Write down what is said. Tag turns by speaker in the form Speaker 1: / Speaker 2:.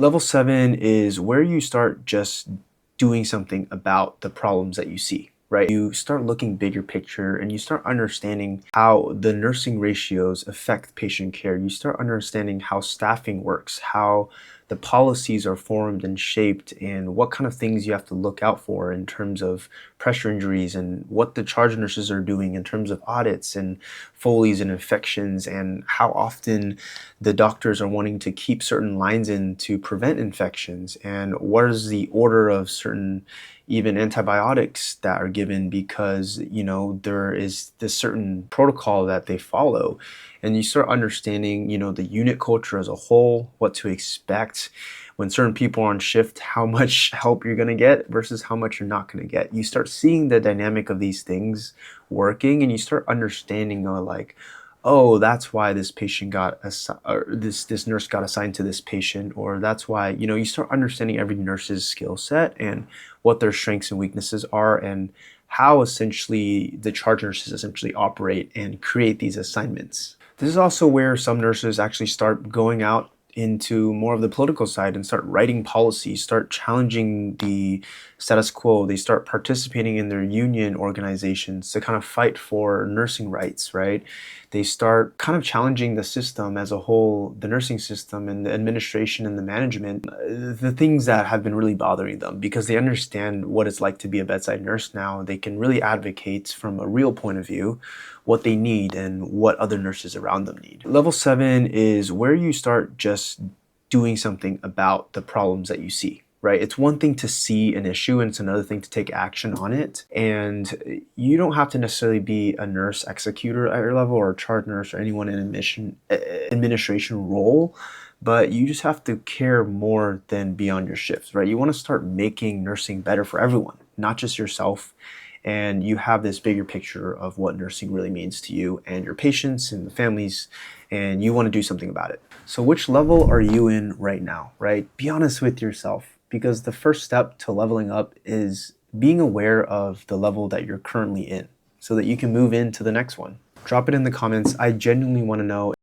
Speaker 1: Level 7 is where you start just doing something about the problems that you see, right? You start looking bigger picture and you start understanding how the nursing ratios affect patient care. You start understanding how staffing works, how the policies are formed and shaped, and what kind of things you have to look out for in terms of pressure injuries and what the charge nurses are doing in terms of audits and Foleys and infections, and how often the doctors are wanting to keep certain lines in to prevent infections, and what is the order of certain even antibiotics that are given because there is this certain protocol that they follow. And you start understanding the unit culture as a whole, what to expect when certain people are on shift, how much help you're going to get versus how much you're not going to get. You start seeing the dynamic of these things working, and you start understanding like, oh, that's why this patient got or this nurse got assigned to this patient, or that's why you start understanding every nurse's skill set and what their strengths and weaknesses are, and how essentially the charge nurses essentially operate and create these assignments. This is also where some nurses actually start going out into more of the political side and start writing policies, start challenging the status quo. They start participating in their union organizations to kind of fight for nursing rights, right? They start kind of challenging the system as a whole, the nursing system and the administration and the management, the things that have been really bothering them, because they understand what it's like to be a bedside nurse now. They can really advocate from a real point of view what they need and what other nurses around them need. Level 7 is where you start just doing something about the problems that you see, right? It's one thing to see an issue and it's another thing to take action on it. And you don't have to necessarily be a nurse executor at your level or a charge nurse or anyone in administration role, but you just have to care more than beyond your shifts, right? You want to start making nursing better for everyone, not just yourself. And you have this bigger picture of what nursing really means to you and your patients and the families, and you want to do something about it. So which level are you in right now, right? Be honest with yourself, because the first step to leveling up is being aware of the level that you're currently in so that you can move into the next one. Drop it in the comments. I genuinely want to know